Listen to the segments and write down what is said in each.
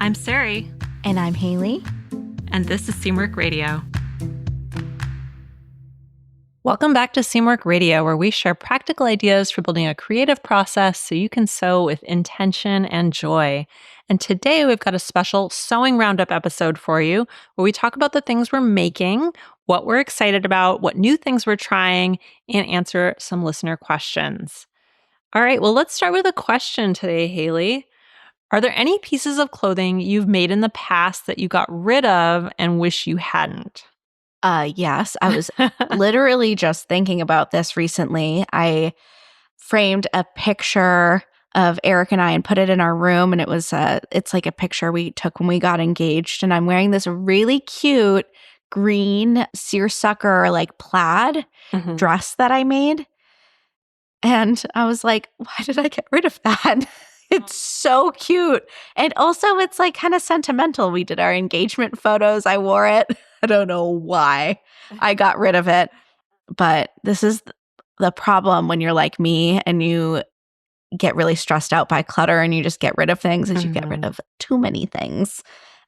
I'm Sari. And I'm Haley. And this is Seamwork Radio. Welcome back to Seamwork Radio, where we share practical ideas for building a creative process so you can sew with intention and joy. And today we've got a special Sewing Roundup episode for you, where we talk about the things we're making, what we're excited about, what new things we're trying, and answer some listener questions. All right, well, let's start with a question today, Haley. Are there any pieces of clothing you've made in the past that you got rid of and wish you hadn't? Yes, I was literally just thinking about this recently. I framed a picture of Eric and I and put it in our room, and it's like a picture we took when we got engaged, and I'm wearing this really cute green seersucker like plaid dress that I made. And I was like, why did I get rid of that? It's so cute. And also it's like kind of sentimental. We did our engagement photos. I wore it. I don't know why I got rid of it. But this is the problem when you're like me and you get really stressed out by clutter and you just get rid of things as you get rid of too many things.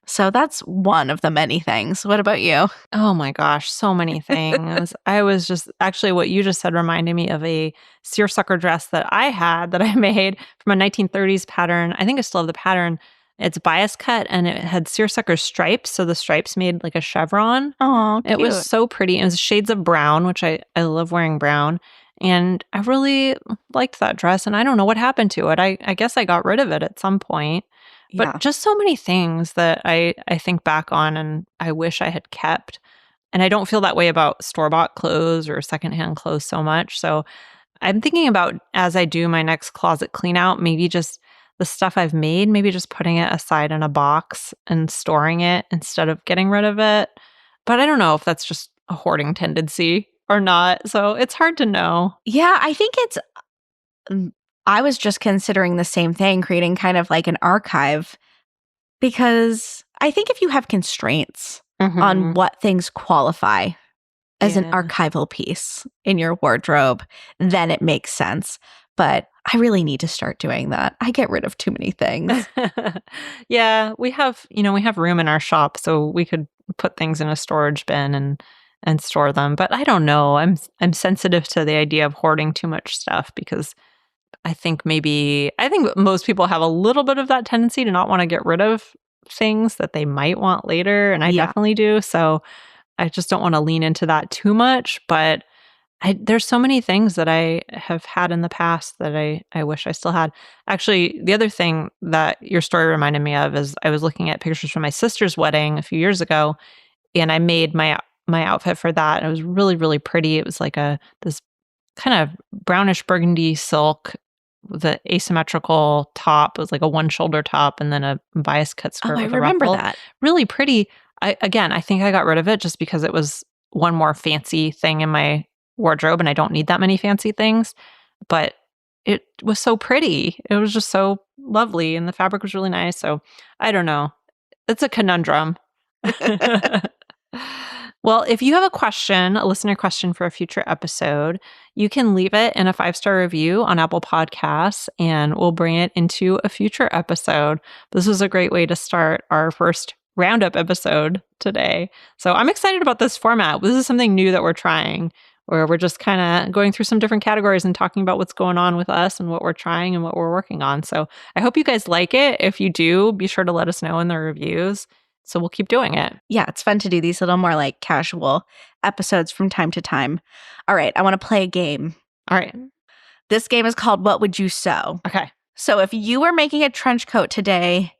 So that's one of the many things. What about you? Oh my gosh, so many things. I was just actually what you just said reminded me of a seersucker dress that I had that I made from a 1930s pattern. I think I still have the pattern. It's bias cut and it had seersucker stripes. So the stripes made like a chevron. Oh, it was so pretty. It was shades of brown, which I love wearing brown. And I really liked that dress. And I don't know what happened to it. I guess I got rid of it at some point. But just so many things that I think back on and I wish I had kept. And I don't feel that way about store-bought clothes or secondhand clothes so much. So I'm thinking about, as I do my next closet clean out, maybe just the stuff I've made, maybe just putting it aside in a box and storing it instead of getting rid of it. But I don't know if that's just a hoarding tendency or not. So it's hard to know. Yeah, I think I was just considering the same thing, creating kind of like an archive, because I think if you have constraints on what things qualify as an archival piece in your wardrobe, then it makes sense. But I really need to start doing that. I get rid of too many things. Yeah, we have room in our shop, so we could put things in a storage bin and store them. But I don't know. I'm sensitive to the idea of hoarding too much stuff because I think most people have a little bit of that tendency to not want to get rid of things that they might want later. And I definitely do. So I just don't want to lean into that too much. But there's so many things that I have had in the past that I wish I still had. Actually, the other thing that your story reminded me of is I was looking at pictures from my sister's wedding a few years ago, and I made my outfit for that. And it was really, really pretty. It was like this kind of brownish burgundy silk with an asymmetrical top. It was like a one shoulder top and then a bias cut skirt with a ruffle. I remember that. Really pretty. I think I got rid of it just because it was one more fancy thing in my wardrobe and I don't need that many fancy things. But it was so pretty. It was just so lovely and the fabric was really nice. So I don't know. It's a conundrum. Well, if you have a question, a listener question for a future episode, you can leave it in a 5-star review on Apple Podcasts and we'll bring it into a future episode. This was a great way to start our first Roundup episode today. So I'm excited about this format. This is something new that we're trying, where we're just kind of going through some different categories and talking about what's going on with us and what we're trying and what we're working on. So I hope you guys like it. If you do, be sure to let us know in the reviews. So we'll keep doing it. Yeah, it's fun to do these little more like casual episodes from time to time. All right, I want to play a game. All right. This game is called What Would You Sew? Okay. So if you were making a trench coat today,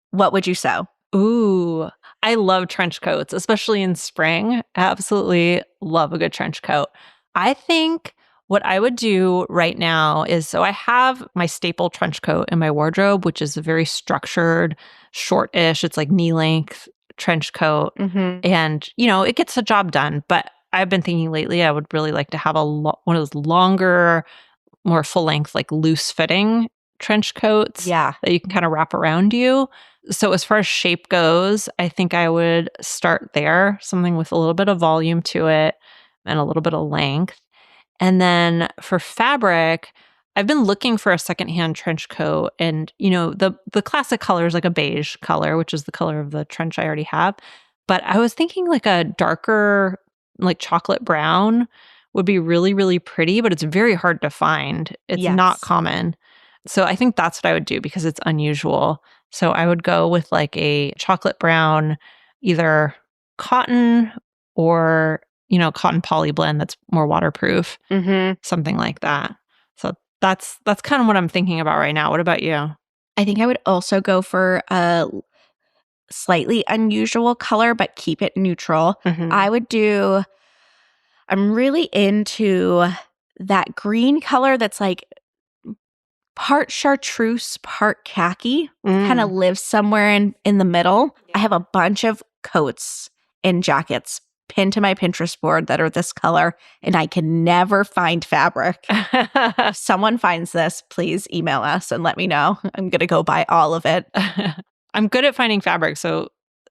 what would you sew? Ooh, I love trench coats, especially in spring. Absolutely love a good trench coat. I think what I would do right now is, so I have my staple trench coat in my wardrobe, which is a very structured, short-ish, it's like knee-length trench coat. And, it gets the job done. But I've been thinking lately I would really like to have one of those longer, more full-length, like loose-fitting trench coats that you can kind of wrap around you. So as far as shape goes, I think I would start there, something with a little bit of volume to it and a little bit of length. And then for fabric, I've been looking for a secondhand trench coat, and the classic color is like a beige color, which is the color of the trench I already have. But I was thinking like a darker, like chocolate brown would be really, really pretty, but it's very hard to find. It's not Yes. common. So I think that's what I would do because it's unusual. So I would go with like a chocolate brown, either cotton or, cotton poly blend that's more waterproof, Mm-hmm. something like that. So that's kind of what I'm thinking about right now. What about you? I think I would also go for a slightly unusual color, but keep it neutral. Mhm. I'm really into that green color that's like part chartreuse, part khaki, kind of Mm. lives somewhere in the middle. I Yeah. have a bunch of coats and jackets pinned to my Pinterest board that are this color, and I can never find fabric. If someone finds this, please email us and let me know. I'm going to go buy all of it. I'm good at finding fabric, so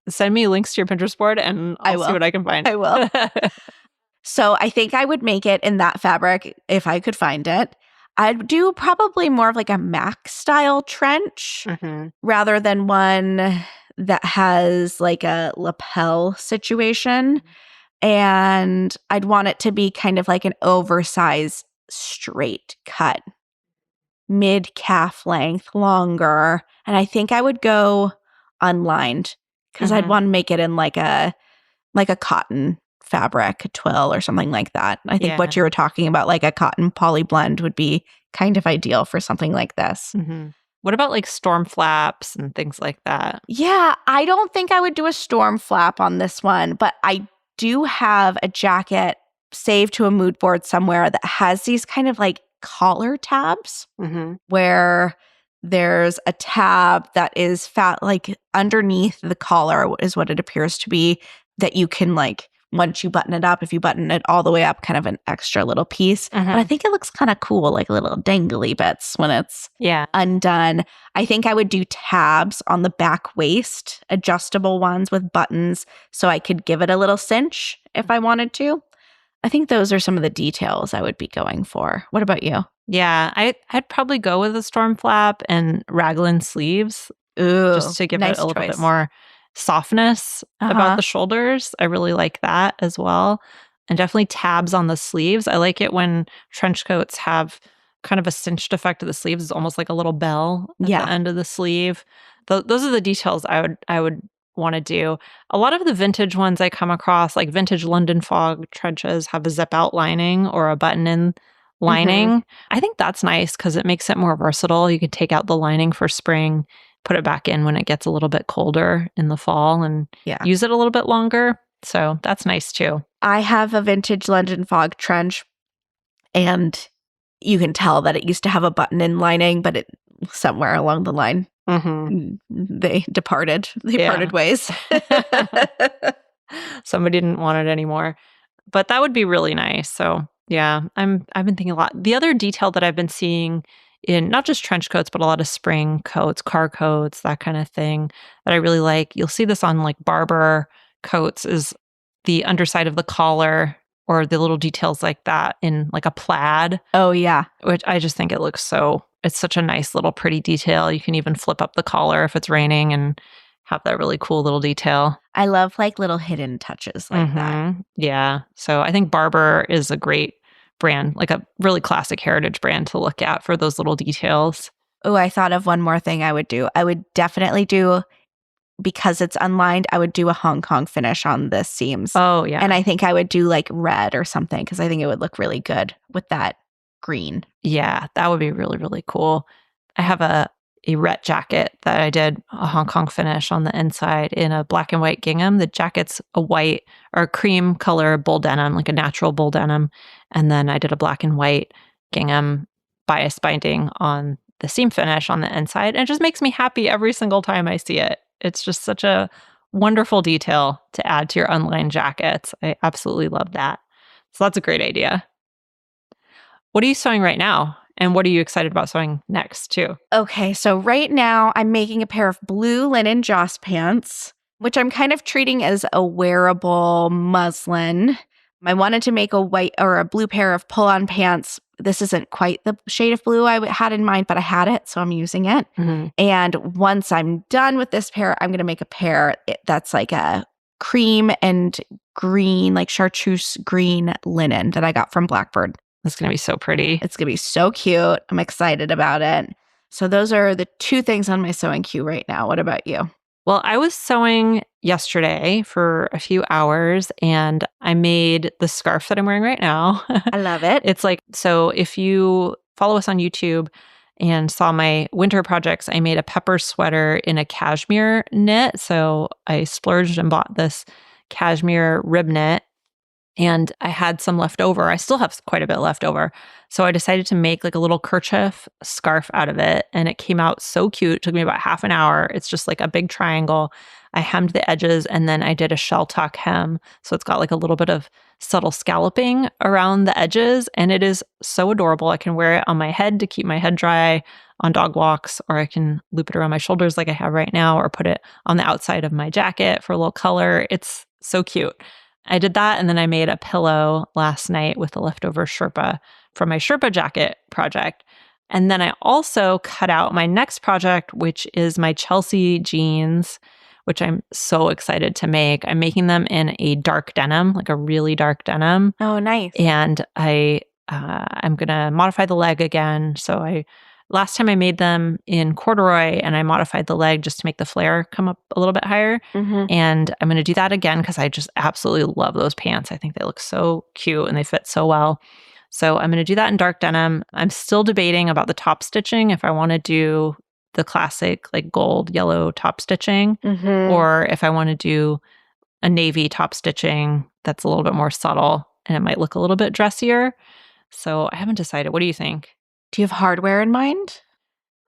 send me links to your Pinterest board and I I'll see will. what I can find. I will. So I think I would make it in that fabric if I could find it. I'd do probably more of like a Mac style trench Mhm. rather than one that has like a lapel situation. And I'd want it to be kind of like an oversized straight cut, mid calf length, longer. And I think I would go unlined because I'd Mhm. want to make it in like a cotton fabric, a twill or something like that. I think what Yeah. you were talking about, like a cotton poly blend, would be kind of ideal for something like this. Mhm. What about like storm flaps and things like that? Yeah, I don't think I would do a storm flap on this one, but I do have a jacket saved to a mood board somewhere that has these kind of like collar tabs Mhm. where there's a tab that is fat, like underneath the collar is what it appears to be, that you can like, once you button it up, if you button it all the way up, kind of an extra little piece. But I Mhm. think it looks kind of cool, like little dangly bits when it's Yeah. undone. I think I would do tabs on the back waist, adjustable ones with buttons, so I could give it a little cinch if I wanted to. I think those are some of the details I would be going for. What about you? Yeah, I'd probably go with a storm flap and raglan sleeves Ooh, just to give it nice a little bit choice. more softness about Uh-huh. the shoulders. I really like that as well. And definitely tabs on the sleeves. I like it when trench coats have kind of a cinched effect of the sleeves. It's almost like a little bell at the Yeah. end of the sleeve. Those are the details I would want to do. A lot of the vintage ones I come across, like vintage London fog trenches, have a zip out lining or a button in Mhm. lining. I think that's nice because it makes it more versatile. You can take out the lining for spring, put it back in when it gets a little bit colder in the fall and Yeah. use it a little bit longer. So that's nice too. I have a vintage London fog trench, and you can tell that it used to have a button-in lining, but it somewhere along the line, Mhm. they departed. They Yeah. parted ways. Somebody didn't want it anymore. But that would be really nice. So, yeah, I've been thinking a lot. The other detail that I've been seeing in not just trench coats, but a lot of spring coats, car coats, that kind of thing that I really like. You'll see this on like barber coats is the underside of the collar or the little details like that in like a plaid, Oh, yeah. which I just think it's such a nice little pretty detail. You can even flip up the collar if it's raining and have that really cool little detail. I love, like, little hidden touches like that. Yeah. So I think Barber is a great brand, like a really classic heritage brand to look at for those little details. Oh, I thought of one more thing I would do. I would definitely do, because it's unlined, I would do a Hong Kong finish on the seams. Oh, yeah. And I think I would do, like, red or something because I think it would look really good with that green. Yeah, that would be really, really cool. I have a ret jacket that I did a Hong Kong finish on the inside in a black and white gingham. The jacket's a white or a cream color bull denim, like a natural bull denim. And then I did a black and white gingham bias binding on the seam finish on the inside. And it just makes me happy every single time I see it. It's just such a wonderful detail to add to your unlined jackets. I absolutely love that. So that's a great idea. What are you sewing right now? And what are you excited about sewing next, too? Okay, so right now I'm making a pair of blue linen Joss pants, which I'm kind of treating as a wearable muslin. I wanted to make a white or a blue pair of pull on pants this isn't quite the shade of blue I had in mind, but I had it, so I'm using it. Mhm. And once I'm done with this pair, I'm going to make a pair that's like a cream and green, like chartreuse green linen that I got from Blackbird. That's going to be so pretty. It's going to be so cute. I'm excited about it. So those are the two things on my sewing queue right now. What about you? Well, I was sewing yesterday for a few hours and I made the scarf that I'm wearing right now. I love it. It's like, so if you follow us on YouTube and saw my winter projects, I made a pepper sweater in a cashmere knit. So I splurged and bought this cashmere rib knit and I had some left over. I still have quite a bit left over. So I decided to make like a little kerchief scarf out of it. And it came out so cute. It took me about half an hour. It's just like a big triangle. I hemmed the edges and then I did a shell tuck hem. So it's got like a little bit of subtle scalloping around the edges. And it is so adorable. I can wear it on my head to keep my head dry on dog walks, or I can loop it around my shoulders like I have right now, or put it on the outside of my jacket for a little color. It's so cute. I did that and then I made a pillow last night with the leftover Sherpa from my Sherpa jacket project. And then I also cut out my next project, which is my Chelsea jeans, which I'm so excited to make. I'm making them in a dark denim, like a really dark denim. Oh, nice. And I'm gonna modify the leg again. So last time I made them in corduroy and I modified the leg just to make the flare come up a little bit higher. Mm-hmm. And I'm going to do that again because I just absolutely love those pants. I think they look so cute and they fit so well. So I'm going to do that in dark denim. I'm still debating about the top stitching, if I want to do the classic like gold, yellow top stitching, or if I want to do a navy top stitching that's a little bit more subtle and it might look a little bit dressier. So I haven't decided. What do you think? Do you have hardware in mind?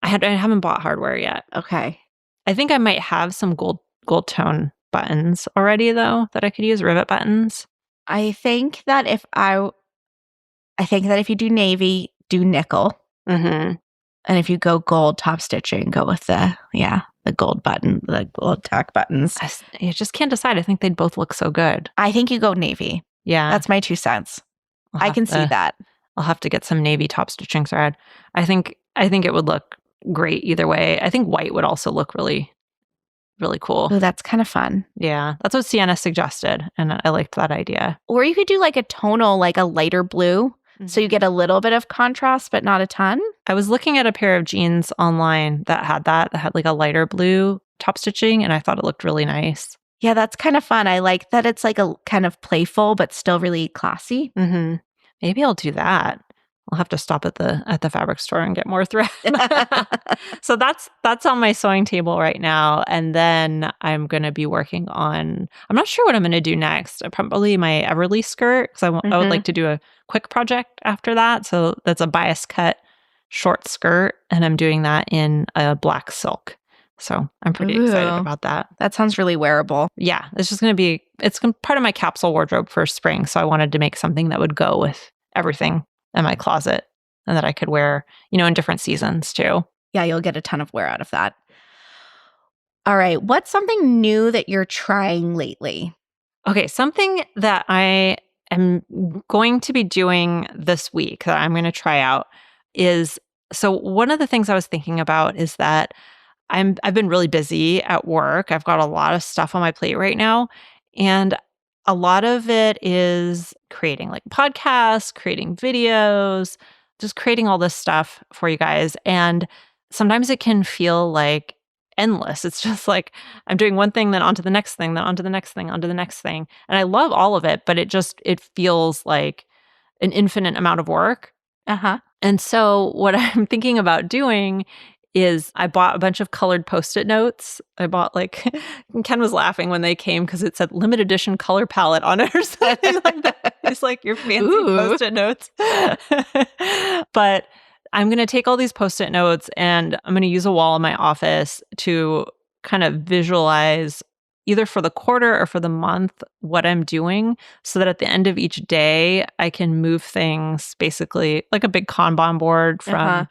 I haven't bought hardware yet. Okay. I think I might have some gold tone buttons already though that I could use, rivet buttons. I think that if you do navy, do nickel. Mm-hmm. And if you go gold top stitching, go with the gold button, the gold tack buttons. I just can't decide. I think they'd both look so good. I think you go navy. Yeah. That's my 2 cents. I can see that. I'll have to get some navy top stitching thread. I think it would look great either way. I think white would also look really, really cool. Oh, that's kind of fun. Yeah. That's what Sienna suggested. And I liked that idea. Or you could do like a tonal, like a lighter blue. Mm-hmm. So you get a little bit of contrast, but not a ton. I was looking at a pair of jeans online that had like a lighter blue top stitching. And I thought it looked really nice. Yeah, that's kind of fun. I like that it's like a kind of playful, but still really classy. Mm-hmm. Maybe I'll do that. I'll have to stop at the fabric store and get more thread. So that's on my sewing table right now. And then I'm going to be working on, I'm not sure what I'm going to do next. Probably my Everly skirt, because I would like to do a quick project after that. So that's a bias cut short skirt. And I'm doing that in a black silk. So I'm pretty excited about that. That sounds really wearable. Yeah, it's just going to be, it's part of my capsule wardrobe for spring. So I wanted to make something that would go with everything in my closet and that I could wear, in different seasons too. Yeah, you'll get a ton of wear out of that. All right, what's something new that you're trying lately? Okay, something that I am going to be doing this week that I'm going to try out is, so one of the things I was thinking about is that I've been really busy at work. I've got a lot of stuff on my plate right now. And a lot of it is creating like podcasts, creating videos, just creating all this stuff for you guys. And sometimes it can feel like endless. It's just like I'm doing one thing, then onto the next thing, then onto the next thing, onto the next thing. And I love all of it, but it feels like an infinite amount of work. Uh-huh. And so what I'm thinking about doing is I bought a bunch of colored Post-it notes. I bought Ken was laughing when they came because it said limited edition color palette on it or something like that. It's like your fancy Post-it notes. But I'm going to take all these Post-it notes and I'm going to use a wall in my office to kind of visualize either for the quarter or for the month what I'm doing so that at the end of each day, I can move things basically like a big Kanban board from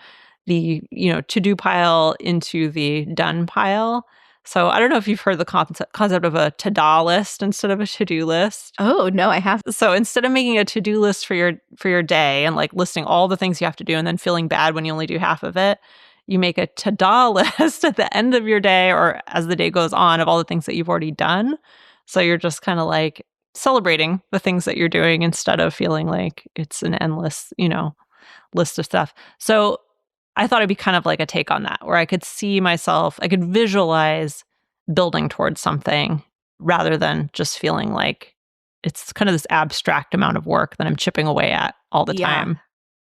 the to-do pile into the done pile. So I don't know if you've heard the concept of a to-do list instead of a to-do list. Oh, no, I have. So instead of making a to-do list for your day and like listing all the things you have to do and then feeling bad when you only do half of it, you make a to-do list at the end of your day or as the day goes on of all the things that you've already done. So you're just kind of like celebrating the things that you're doing instead of feeling like it's an endless, list of stuff. So I thought it'd be kind of like a take on that, where I could see myself, I could visualize building towards something rather than just feeling like it's kind of this abstract amount of work that I'm chipping away at all the Yeah. time.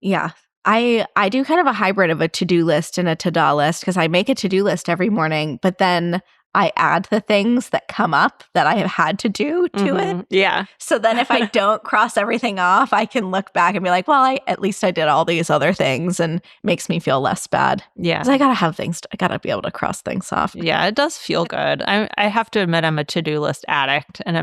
Yeah. I do kind of a hybrid of a to-do list and a to-do list because I make a to-do list every morning, but then I add the things that come up that I have had to do to it. Yeah. So then if I don't cross everything off, I can look back and be like, well, at least I did all these other things, and it makes me feel less bad. Yeah. Because I got to have things, I got to be able to cross things off. Yeah, it does feel good. I have to admit I'm a to-do list addict, and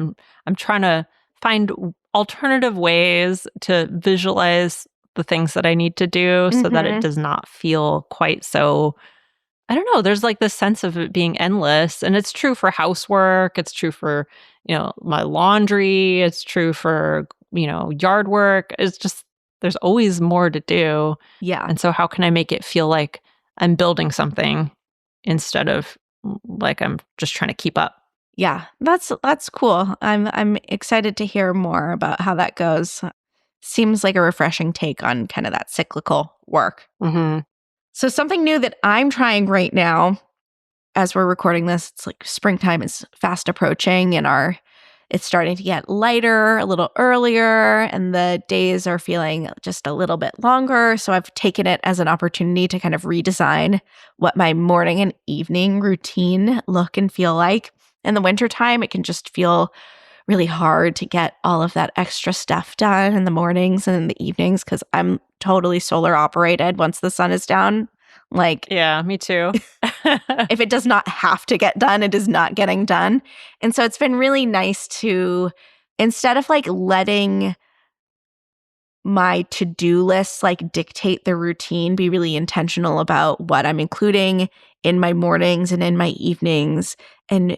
I'm trying to find alternative ways to visualize the things that I need to do so that it Mhm. does not feel quite so, I don't know, there's like this sense of it being endless, and it's true for housework, it's true for, my laundry, it's true for, yard work. It's just there's always more to do. Yeah. And so how can I make it feel like I'm building something instead of like I'm just trying to keep up? Yeah. That's cool. I'm excited to hear more about how that goes. Seems like a refreshing take on kind of that cyclical work. Mhm. So something new that I'm trying right now as we're recording this, it's like springtime is fast approaching and it's starting to get lighter a little earlier and the days are feeling just a little bit longer. So I've taken it as an opportunity to kind of redesign what my morning and evening routine look and feel like. In the wintertime, it can just feel really hard to get all of that extra stuff done in the mornings and in the evenings because I'm totally solar operated once the sun is down. Like, Yeah, me too. if it does not have to get done, it is not getting done. And so it's been really nice to, instead of like letting my to-do lists like dictate the routine, be really intentional about what I'm including in my mornings and in my evenings and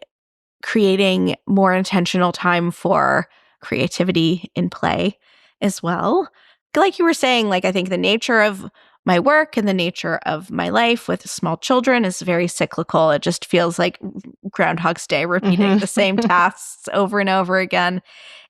creating more intentional time for creativity and play as well. Like you were saying, like I think the nature of my work and the nature of my life with small children is very cyclical. It just feels like Groundhog's Day, repeating Mhm. the same tasks over and over again.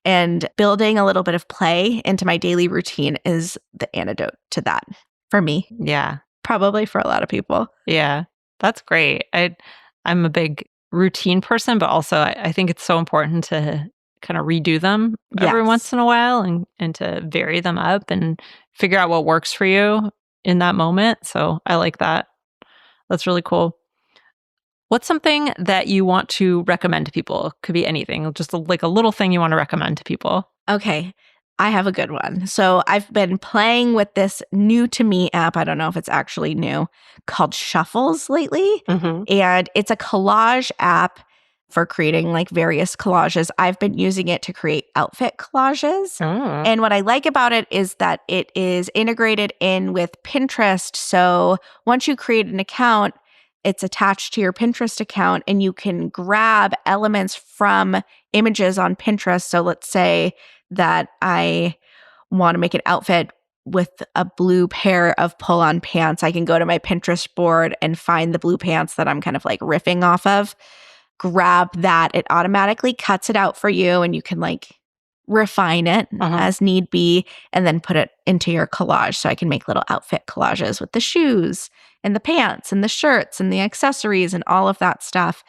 And building a little bit of play into my daily routine is the antidote to that for me, Yeah. probably for a lot of people. Yeah. That's great. I'm a big routine person, but also I think it's so important to kind of redo them every once Yes. in a while and to vary them up and figure out what works for you in that moment. So I like that. That's really cool. What's something that you want to recommend to people? Could be anything, just like a little thing you want to recommend to people. Okay, I have a good one. So I've been playing with this new to me app. I don't know if it's actually new, called Shuffles lately. Mhm. And it's a collage app for creating like various collages. I've been using it to create outfit collages. Oh. And what I like about it is that it is integrated in with Pinterest. So once you create an account, it's attached to your Pinterest account and you can grab elements from images on Pinterest. So let's say that I want to make an outfit with a blue pair of pull on pants. I can go to my Pinterest board and find the blue pants that I'm kind of like riffing off of, grab that. It automatically cuts it out for you and you can like refine it Uh-huh. as need be and then put it into your collage. So I can make little outfit collages with the shoes and the pants and the shirts and the accessories and all of that stuff.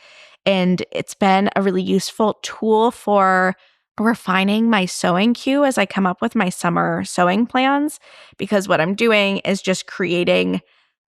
And it's been a really useful tool for refining my sewing queue as I come up with my summer sewing plans because what I'm doing is just creating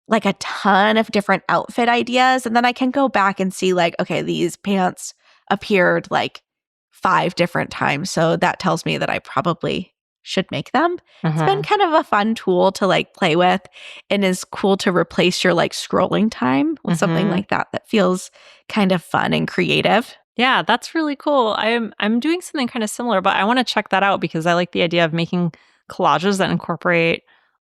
like a ton of different outfit ideas. And then I can go back and see, like, okay, these pants appeared like 5 different times. So that tells me that I probably should make them. It's been Uh-huh. kind of a fun tool to like play with and is cool to replace your like scrolling time with something Mhm. like that feels kind of fun and creative. Yeah, that's really cool. I'm doing something kind of similar, but I want to check that out because I like the idea of making collages that incorporate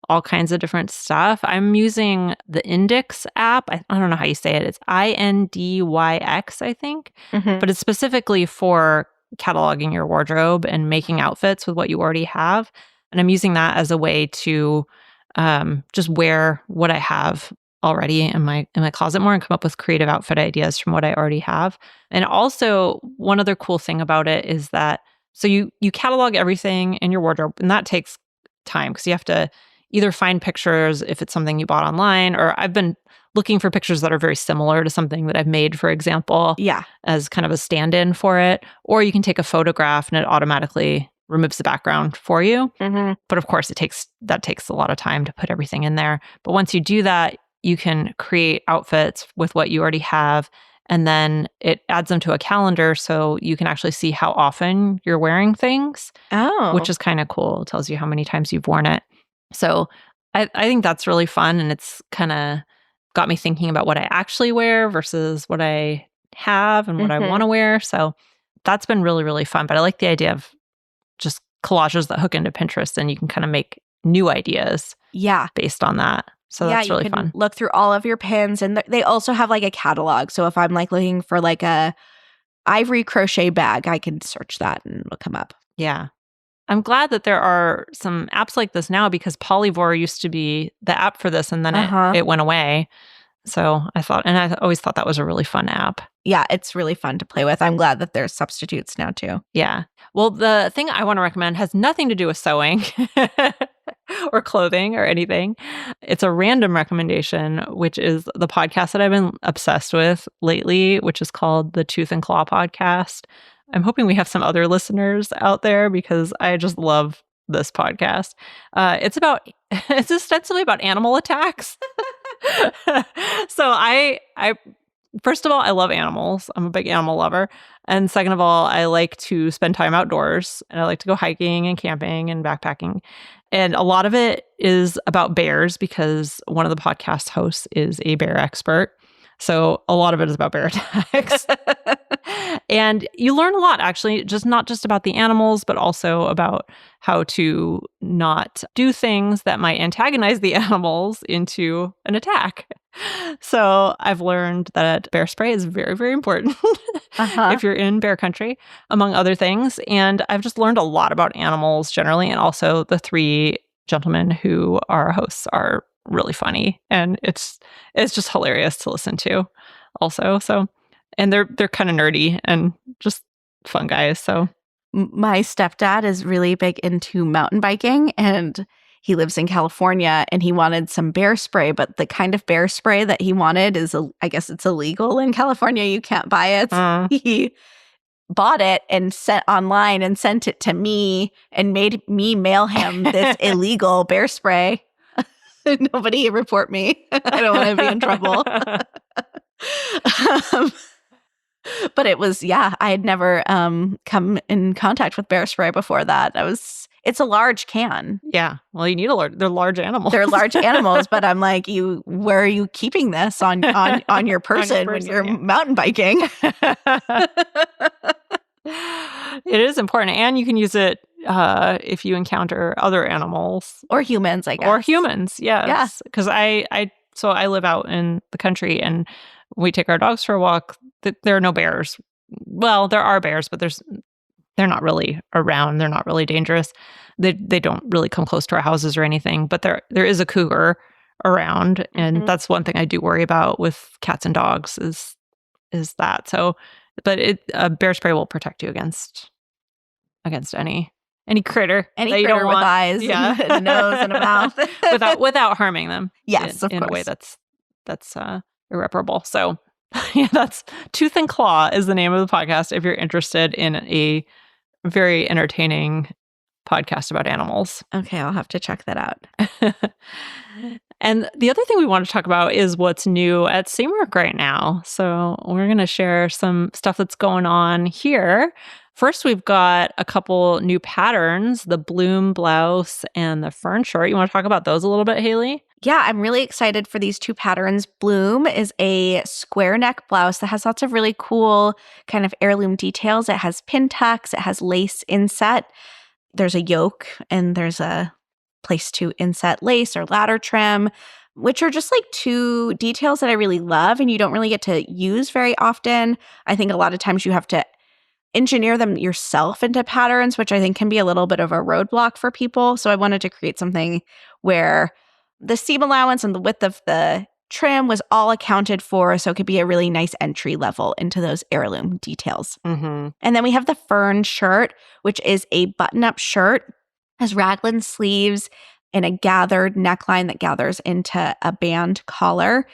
all kinds of different stuff. I'm using the Indyx app. I don't know how you say it. It's INDYX, I think. Mhm. But it's specifically for cataloging your wardrobe and making outfits with what you already have. And I'm using that as a way to just wear what I have already in my closet more and come up with creative outfit ideas from what I already have. And also, one other cool thing about it is that so you catalog everything in your wardrobe, and that takes time because you have to either find pictures if it's something you bought online, or I've been looking for pictures that are very similar to something that I've made, for example, Yeah. as kind of a stand-in for it. Or you can take a photograph and it automatically removes the background for you. Mhm. But of course, that takes a lot of time to put everything in there. But once you do that, you can create outfits with what you already have. And then it adds them to a calendar so you can actually see how often you're wearing things, which Oh. is kind of cool. It tells you how many times you've worn it. So I think that's really fun. And it's kind of got me thinking about what I actually wear versus what I have and what I want Mhm. to wear. So that's been really, really fun. But I like the idea of just collages that hook into Pinterest and you can kind of make new ideas Yeah. based on that. So Yeah, that's you really can fun. look through all of your pins, and they also have, like, a catalog, so if I'm, like, looking for, like, a ivory crochet bag, I can search that and it'll come up. Yeah. I'm glad that there are some apps like this now because Polyvore used to be the app for this and then Uh-huh. it went away. So I always thought that was a really fun app. Yeah, it's really fun to play with. I'm glad that there's substitutes now too. Yeah. Well, the thing I want to recommend has nothing to do with sewing or clothing or anything. It's a random recommendation, which is the podcast that I've been obsessed with lately, which is called the Tooth and Claw podcast. I'm hoping we have some other listeners out there because I just love this podcast. It's ostensibly about animal attacks. So I first of all, I love animals. I'm a big animal lover. And second of all, I like to spend time outdoors and I like to go hiking and camping and backpacking. And a lot of it is about bears because one of the podcast hosts is a bear expert. So a lot of it is about bear attacks. And you learn a lot actually, just not just about the animals, but also about how to not do things that might antagonize the animals into an attack. So I've learned that bear spray is very, very important Uh-huh. if you're in bear country, among other things. And I've just learned a lot about animals generally. And also the three gentlemen who are hosts are really funny. And it's just hilarious to listen to also. So and they're kind of nerdy and just fun guys. So My stepdad is really big into mountain biking, and he lives in California, and he wanted some bear spray, but the kind of bear spray that he wanted is, I guess it's illegal in California. You can't buy it. uh, He bought it and sent online and sent it to me and made me mail him this illegal bear spray. Nobody report me. I don't want to be in trouble. um, but it was, yeah, I had never come in contact with bear spray before that. It's a large can. yeah. Well, you need they're large animals. They're large animals, but I'm like, where are you keeping this on your person when you're yeah. mountain biking? It is important, and you can use it if you encounter other animals Or humans, I guess. or humans. Yeah. Yes, because I live out in the country, and we take our dogs for a walk. There are no bears. Well, there are bears, but they're not really around. They're not really dangerous. They don't really come close to our houses or anything. But there is a cougar around, and Mhm. that's one thing I do worry about with cats and dogs is that. So, but bear spray will protect you against any critter Any that you critter don't with want. eyes Yeah, and a nose and a mouth. without harming them. Yes, of In a way course. that's irreparable. So, yeah, that's Tooth and Claw is the name of the podcast. If you're interested in a very entertaining podcast about animals. Okay, I'll have to check that out. And the other thing we want to talk about is what's new at Seamwork right now. So we're going to share some stuff that's going on here. First, we've got a couple new patterns, the bloom blouse and the fern short. You want to talk about those a little bit, Haley? Yeah, I'm really excited for these two patterns. Bloom is a square neck blouse that has lots of really cool kind of heirloom details. It has pin tucks, it has lace inset. There's a yoke and there's a place to inset lace or ladder trim, which are just like two details that I really love and you don't really get to use very often. I think a lot of times you have to engineer them yourself into patterns, which I think can be a little bit of a roadblock for people. So I wanted to create something where the seam allowance and the width of the trim was all accounted for, so it could be a really nice entry level into those heirloom details. Mm-hmm. And then we have the fern shirt, which is a button-up shirt, has raglan sleeves and a gathered neckline that gathers into a band collar.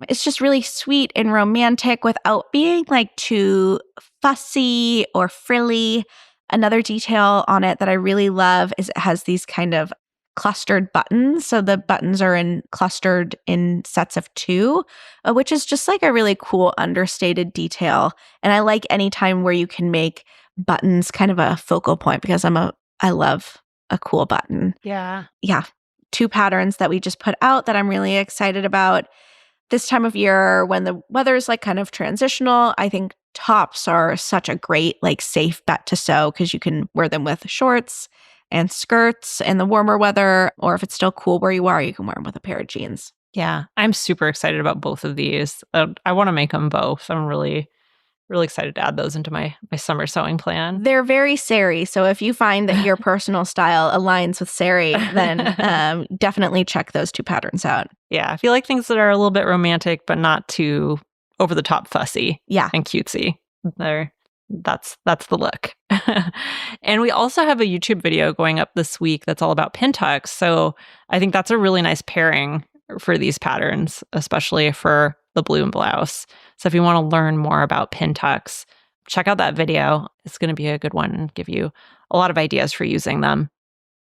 It's just really sweet and romantic without being like too fussy or frilly. Another detail on it that I really love is it has these kind of clustered buttons. So the buttons are clustered in sets of two, which is just like a really cool understated detail. And I like any time where you can make buttons kind of a focal point because I love a cool button. Yeah. Yeah. 2 patterns that we just put out that I'm really excited about. This time of year when the weather is like kind of transitional, I think tops are such a great like safe bet to sew because you can wear them with shorts and skirts in the warmer weather, or if it's still cool where you are, you can wear them with a pair of jeans. Yeah. I'm super excited about both of these. I want to make them both. I'm really excited to add those into my summer sewing plan. They're very Sari, so if you find that your personal style aligns with Sari, then definitely check those 2 patterns out. Yeah, I feel like things that are a little bit romantic, but not too over the top fussy and cutesy. That's the look. And we also have a YouTube video going up this week that's all about pin tucks. So I think that's a really nice pairing for these patterns, especially for the bloom blouse. So if you want to learn more about pin tucks, check out that video. It's going to be a good one and give you a lot of ideas for using them.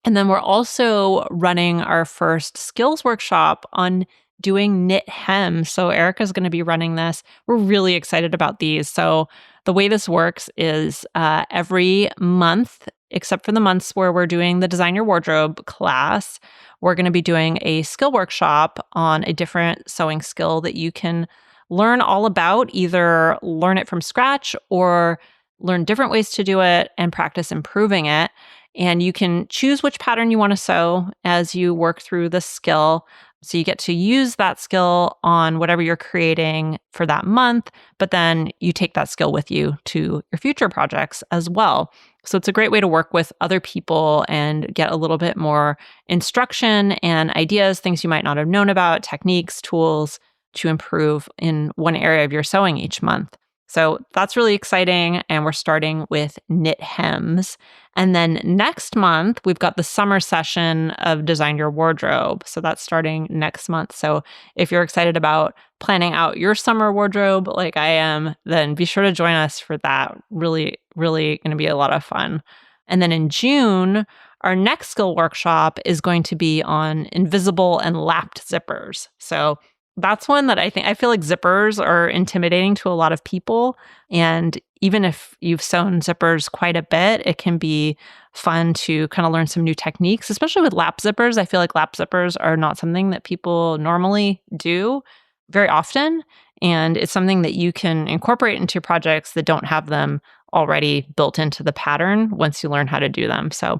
And then we're also running our first skills workshop on doing knit hem. So Erica's going to be running this. We're really excited about these. So the way this works is every month, except for the months where we're doing the Design Your Wardrobe class, we're going to be doing a skill workshop on a different sewing skill that you can learn all about, either learn it from scratch or learn different ways to do it and practice improving it. And you can choose which pattern you want to sew as you work through the skill. So you get to use that skill on whatever you're creating for that month, but then you take that skill with you to your future projects as well. So it's a great way to work with other people and get a little bit more instruction and ideas, things you might not have known about, techniques, tools to improve in one area of your sewing each month. So that's really exciting. And we're starting with knit hems. And then next month, we've got the summer session of Design Your Wardrobe. So that's starting next month. So if you're excited about planning out your summer wardrobe like I am, then be sure to join us for that. Really going to be a lot of fun. And then in June, our next skill workshop is going to be on invisible and lapped zippers. So that's one that I feel like zippers are intimidating to a lot of people. And even if you've sewn zippers quite a bit, it can be fun to kind of learn some new techniques, especially with lap zippers. I feel like lap zippers are not something that people normally do very often. And it's something that you can incorporate into projects that don't have them already built into the pattern once you learn how to do them. So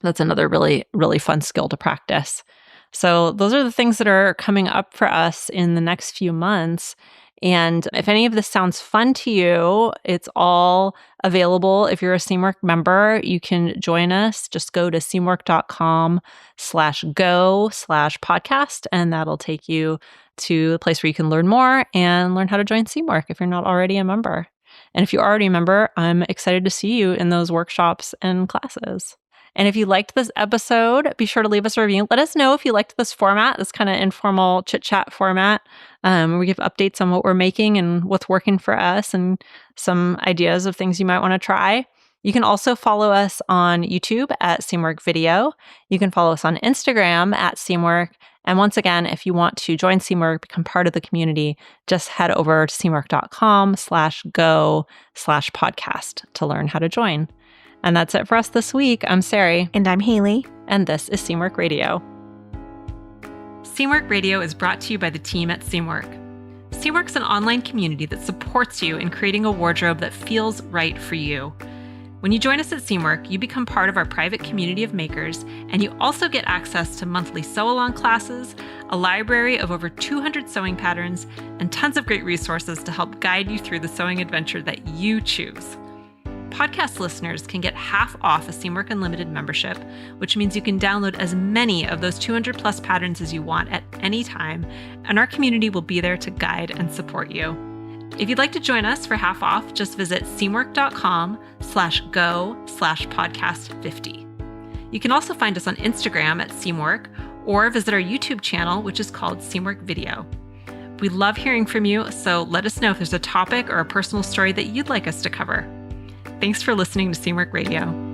that's another really, really fun skill to practice. So those are the things that are coming up for us in the next few months. And if any of this sounds fun to you, it's all available. If you're a Seamwork member, you can join us. Just go to seamwork.com/go/podcast, and that'll take you to the place where you can learn more and learn how to join Seamwork if you're not already a member. And if you're already a member, I'm excited to see you in those workshops and classes. And if you liked this episode, be sure to leave us a review. Let us know if you liked this format, this kind of informal chit-chat format. We give updates on what we're making and what's working for us and some ideas of things you might want to try. You can also follow us on YouTube at Seamwork Video. You can follow us on Instagram at Seamwork. And once again, if you want to join Seamwork, become part of the community, just head over to seamwork.com/go/podcast to learn how to join. And that's it for us this week. I'm Sari. And I'm Haley. And this is Seamwork Radio. Seamwork Radio is brought to you by the team at Seamwork. Seamwork's an online community that supports you in creating a wardrobe that feels right for you. When you join us at Seamwork, you become part of our private community of makers, and you also get access to monthly sew-along classes, a library of over 200 sewing patterns, and tons of great resources to help guide you through the sewing adventure that you choose. Podcast listeners can get half off a Seamwork Unlimited membership, which means you can download as many of those 200 plus patterns as you want at any time, and our community will be there to guide and support you. If you'd like to join us for half off, just visit seamwork.com/go/podcast50. You can also find us on Instagram at Seamwork or visit our YouTube channel, which is called Seamwork Video. We love hearing from you, so let us know if there's a topic or a personal story that you'd like us to cover. Thanks for listening to Seamwork Radio.